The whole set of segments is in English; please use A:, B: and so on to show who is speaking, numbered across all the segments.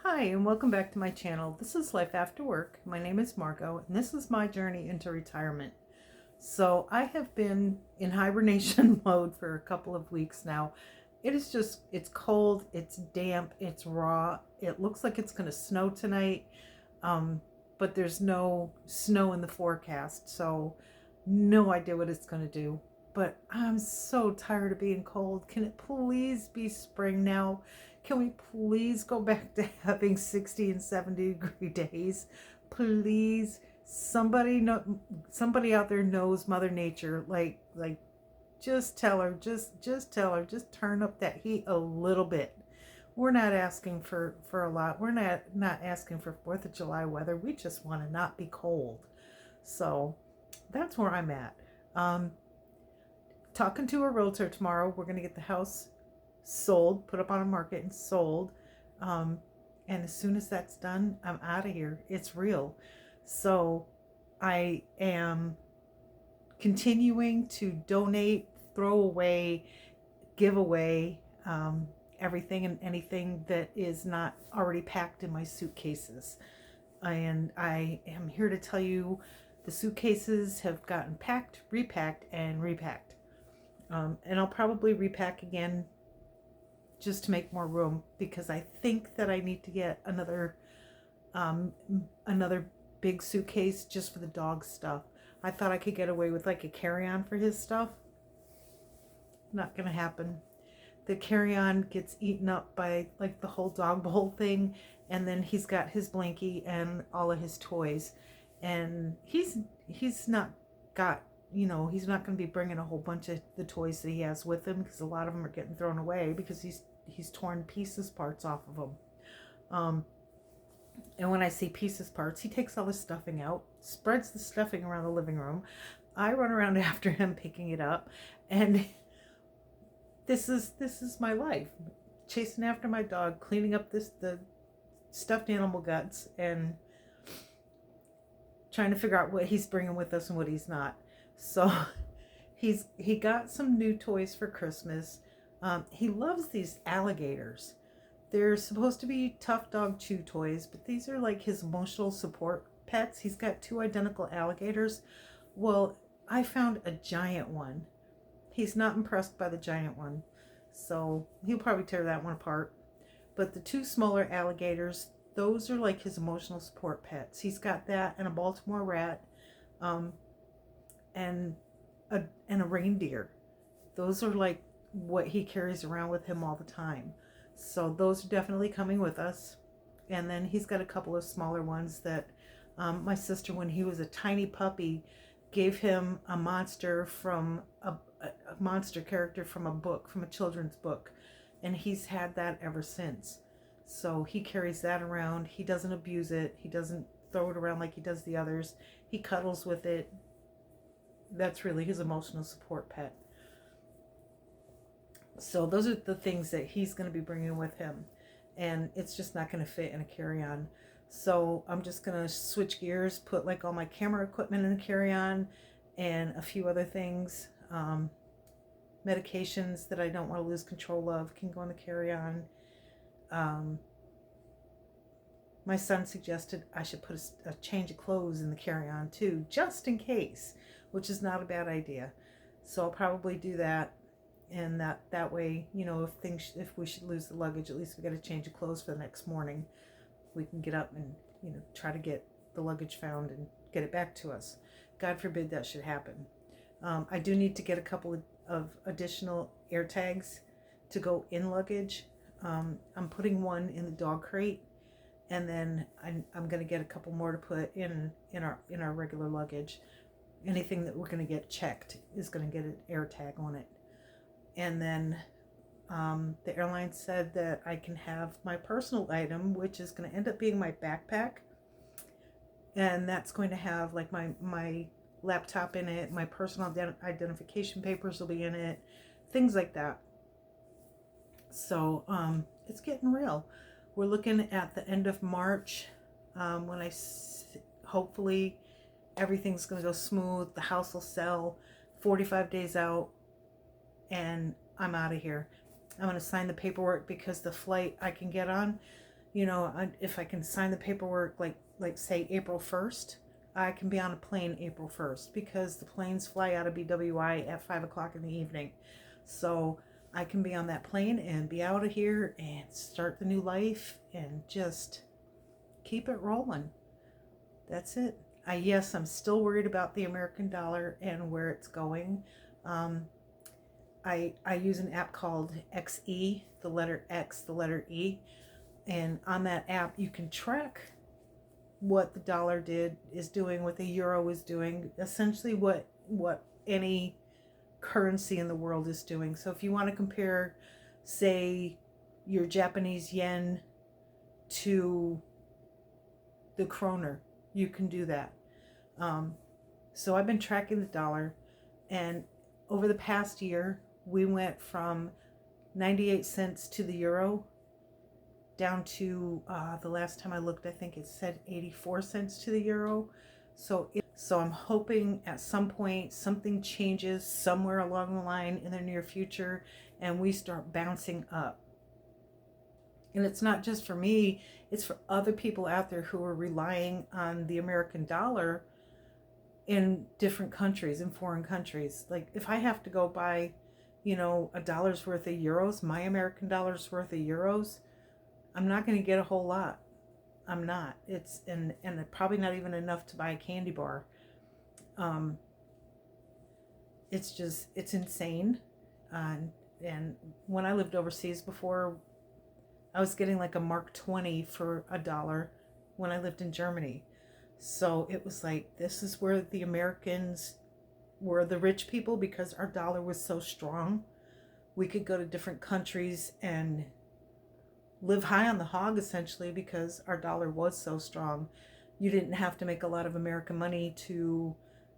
A: Hi, and welcome back to my channel. This is Life After Work. My name is Margot, and this is my journey into retirement. So I have been in hibernation mode for a couple of weeks now. It's cold, it's damp, it's raw. It looks like it's going to snow tonight, but there's no snow in the forecast, so no idea what it's going to do. But I'm so tired of being cold. Can it please be spring now? Can we please go back to having 60 and 70-degree days? Please, somebody out there knows Mother Nature. Like, just tell her, just tell her, just turn up that heat a little bit. We're not asking for a lot. We're not asking for 4th of July weather. We just want to not be cold. So that's where I'm at. Talking to a realtor tomorrow. We're going to get the house sold, put up on a market and sold. And as soon as that's done, I'm out of here. It's real. So I am continuing to donate, throw away, give away everything and anything that is not already packed in my suitcases. And I am here to tell you the suitcases have gotten packed, repacked, and repacked. And I'll probably repack again just to make more room, because I think that I need to get another big suitcase just for the dog stuff. I thought I could get away with like a carry-on for his stuff. Not gonna happen. The carry-on gets eaten up by like the whole dog bowl thing, and then he's got his blankie and all of his toys, and he's not got, he's not going to be bringing a whole bunch of the toys that he has with him, because a lot of them are getting thrown away because he's torn parts off of them. And when I say parts, he takes all the stuffing out, spreads the stuffing around the living room. I run around after him picking it up, and this is my life, chasing after my dog, cleaning up the stuffed animal guts, and trying to figure out what he's bringing with us and what he's not. So he got some new toys for Christmas. He loves these alligators. They're supposed to be tough dog chew toys, but these are like his emotional support pets. He's got 2 identical alligators. Well, I found a giant one. He's not impressed by the giant one, so he'll probably tear that one apart. But the 2 smaller alligators, those are like his emotional support pets. He's got that and a Baltimore rat, and a reindeer. Those are like what he carries around with him all the time. So those are definitely coming with us. And then he's got a couple of smaller ones that my sister, when he was a tiny puppy, gave him a monster character from a children's book, and he's had that ever since. So he carries that around. He doesn't abuse it. He doesn't throw it around like he does the others. He cuddles with it. That's really his emotional support pet. So those are the things that he's going to be bringing with him, and it's just not going to fit in a carry-on. So I'm just going to switch gears, put like all my camera equipment in a carry-on, and a few other things. Medications that I don't want to lose control of can go in the carry-on. My son suggested I should put a change of clothes in the carry-on too, just in case, which is not a bad idea. So I'll probably do that, and that way, if we should lose the luggage, at least we got a change of clothes for the next morning. We can get up and try to get the luggage found and get it back to us. God forbid that should happen. I do need to get a couple of additional air tags to go in luggage. I'm putting one in the dog crate, and then I'm going to get a couple more to put in our regular luggage. Anything that we're going to get checked is going to get an air tag on it. And then the airline said that I can have my personal item, which is going to end up being my backpack, and that's going to have like my laptop in it, my personal identification papers will be in it, things like that. So it's getting real. We're looking at the end of March, when hopefully everything's going to go smooth. The house will sell 45 days out, and I'm out of here. I'm going to sign the paperwork because the flight I can get on if I can sign the paperwork, like say April 1st, I can be on a plane April 1st because the planes fly out of BWI at 5 o'clock in the evening. So I can be on that plane and be out of here and start the new life and just keep it rolling. That's it. Yes, I'm still worried about the American dollar and where it's going. I use an app called XE, the letter X, the letter E. And on that app, you can track what the dollar is doing, what the euro is doing, essentially what any currency in the world is doing. So if you want to compare, say, your Japanese yen to the kroner, you can do that. So I've been tracking the dollar, and over the past year, we went from 98 cents to the euro down to the last time I looked, I think it said 84 cents to the euro. So I'm hoping at some point something changes somewhere along the line in the near future and we start bouncing up. And it's not just for me, it's for other people out there who are relying on the American dollar in different countries, in foreign countries. Like if I have to go buy, a dollar's worth of euros, my American dollar's worth of euros, I'm not going to get a whole lot. I'm not. It's and probably not even enough to buy a candy bar. It's insane. And when I lived overseas before, I was getting like a Mark 20 for $1 when I lived in Germany. So it was like, this is where the Americans were the rich people because our dollar was so strong. We could go to different countries and live high on the hog essentially because our dollar was so strong. You didn't have to make a lot of American money to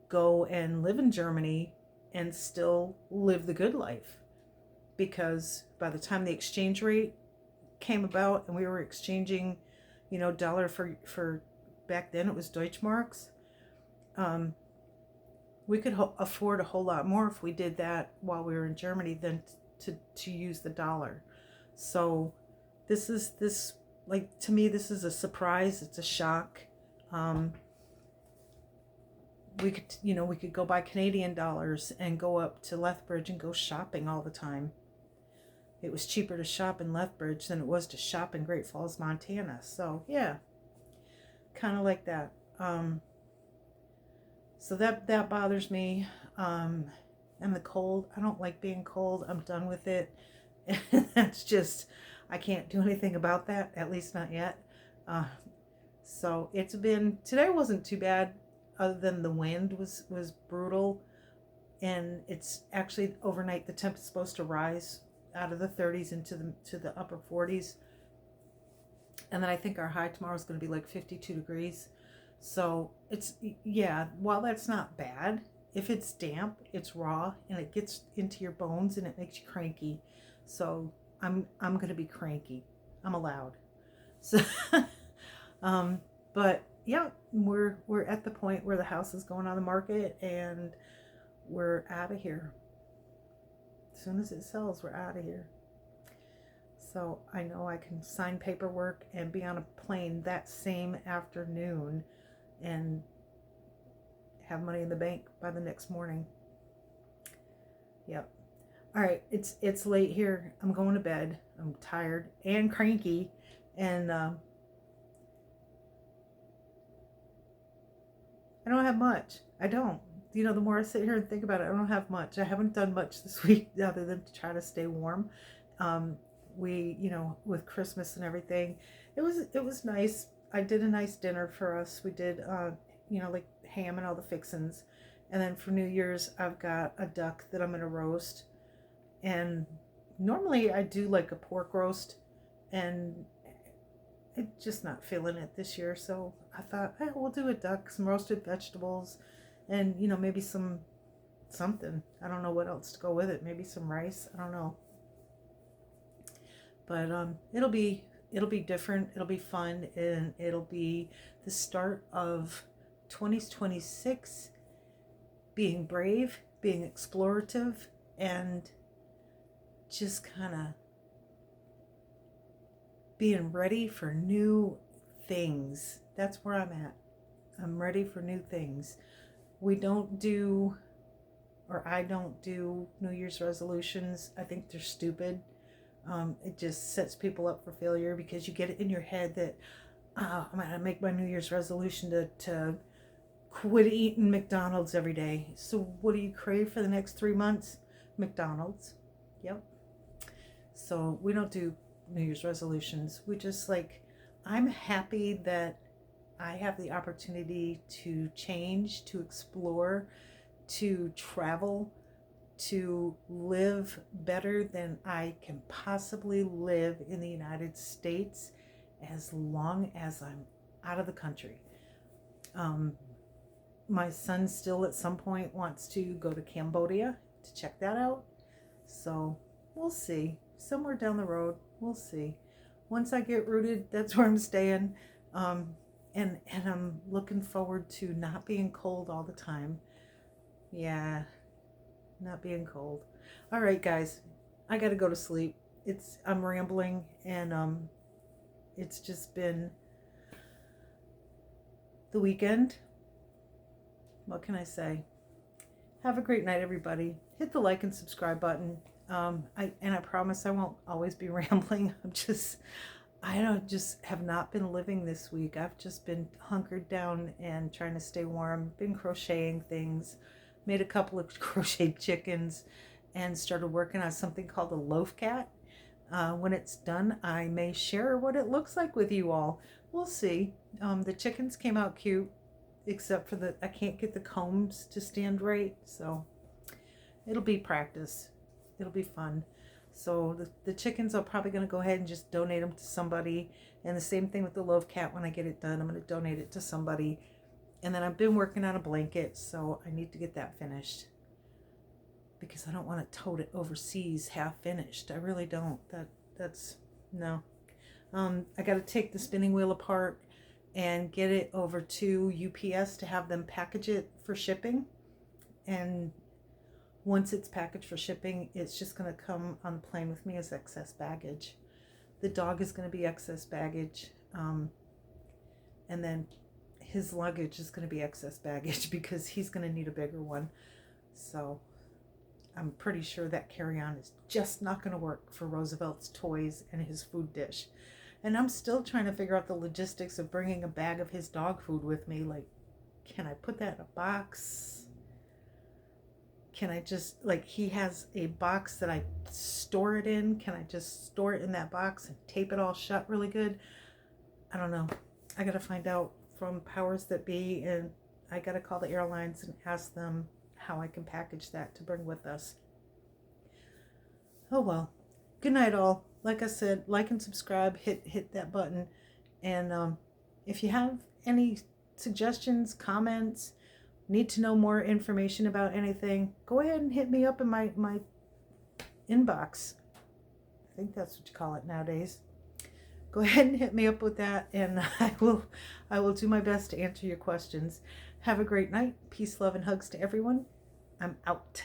A: go and live in Germany and still live the good life, because by the time the exchange rate came about and we were exchanging, dollar for back then it was Deutschmarks, we could afford a whole lot more if we did that while we were in Germany than to use the dollar. So to me, this is a surprise. It's a shock. We could go buy Canadian dollars and go up to Lethbridge and go shopping all the time. It was cheaper to shop in Lethbridge than it was to shop in Great Falls, Montana. So yeah, kind of like that. So that bothers me. And the cold, I don't like being cold. I'm done with it. That's just, I can't do anything about that, at least not yet. So today wasn't too bad, other than the wind was brutal. And it's actually overnight, the temp is supposed to rise out of the 30s into the upper 40s. And then I think our high tomorrow is going to be like 52 degrees. So while that's not bad, if it's damp, it's raw, and it gets into your bones and it makes you cranky. So I'm going to be cranky. I'm allowed. So, but yeah, we're at the point where the house is going on the market and we're out of here. As soon as it sells, we're out of here. So I know I can sign paperwork and be on a plane that same afternoon and have money in the bank by the next morning. Yep. All right, it's late here. I'm going to bed. I'm tired and cranky, and I don't have much. I don't. The more I sit here and think about it, I don't have much. I haven't done much this week other than to try to stay warm. We, with Christmas and everything, it was nice. I did a nice dinner for us. We did, like ham and all the fixins. And then for New Year's, I've got a duck that I'm going to roast. And normally I do like a pork roast, and I'm just not feeling it this year. So I thought, we'll do a duck, some roasted vegetables, and, maybe something. I don't know what else to go with it. Maybe some rice. I don't know. But it'll be different. It'll be fun, and it'll be the start of 2026 being brave, being explorative, and just kind of being ready for new things. That's where I'm at. I'm ready for new things. We don't do, or I don't do New Year's resolutions. I think they're stupid. It just sets people up for failure because you get it in your head that I'm going to make my New Year's resolution to quit eating McDonald's every day. So what do you crave for the next 3 months? McDonald's. Yep. So we don't do New Year's resolutions. We just I'm happy that I have the opportunity to change, to explore, to travel, to live better than I can possibly live in the United States as long as I'm out of the country. My son still at some point wants to go to Cambodia to check that out. So we'll see. Somewhere down the road, we'll see. Once I get rooted, that's where I'm staying. And I'm looking forward to not being cold all the time. Yeah, not being cold. All right, guys, I got to go to sleep. I'm rambling, and it's just been the weekend. What can I say? Have a great night, everybody. Hit the like and subscribe button. I promise I won't always be rambling. I don't just have not been living this week. I've just been hunkered down and trying to stay warm. Been crocheting things, made a couple of crocheted chickens, and started working on something called a loaf cat. When it's done, I may share what it looks like with you all. We'll see. The chickens came out cute, except for I can't get the combs to stand right, so it'll be practice. It'll be fun. So the chickens, I'm probably going to go ahead and just donate them to somebody. And the same thing with the loaf cat. When I get it done, I'm going to donate it to somebody. And then I've been working on a blanket, so I need to get that finished, because I don't want to tote it overseas half finished. I really don't. That's no. I got to take the spinning wheel apart and get it over to UPS to have them package it for shipping. And once it's packaged for shipping, it's just going to come on the plane with me as excess baggage. The dog is going to be excess baggage. And then his luggage is going to be excess baggage because he's going to need a bigger one. So I'm pretty sure that carry-on is just not going to work for Roosevelt's toys and his food dish. And I'm still trying to figure out the logistics of bringing a bag of his dog food with me. Can I put that in a box? Can I just, he has a box that I store it in. Can I just store it in that box and tape it all shut really good? I don't know. I got to find out from powers that be, and I got to call the airlines and ask them how I can package that to bring with us. Oh, well. Good night, all. Like I said, like and subscribe. Hit that button. And if you have any suggestions, comments, need to know more information about anything, go ahead and hit me up in my inbox. I think that's what you call it nowadays. Go ahead and hit me up with that, and I will do my best to answer your questions. Have a great night. Peace, love, and hugs to everyone. I'm out.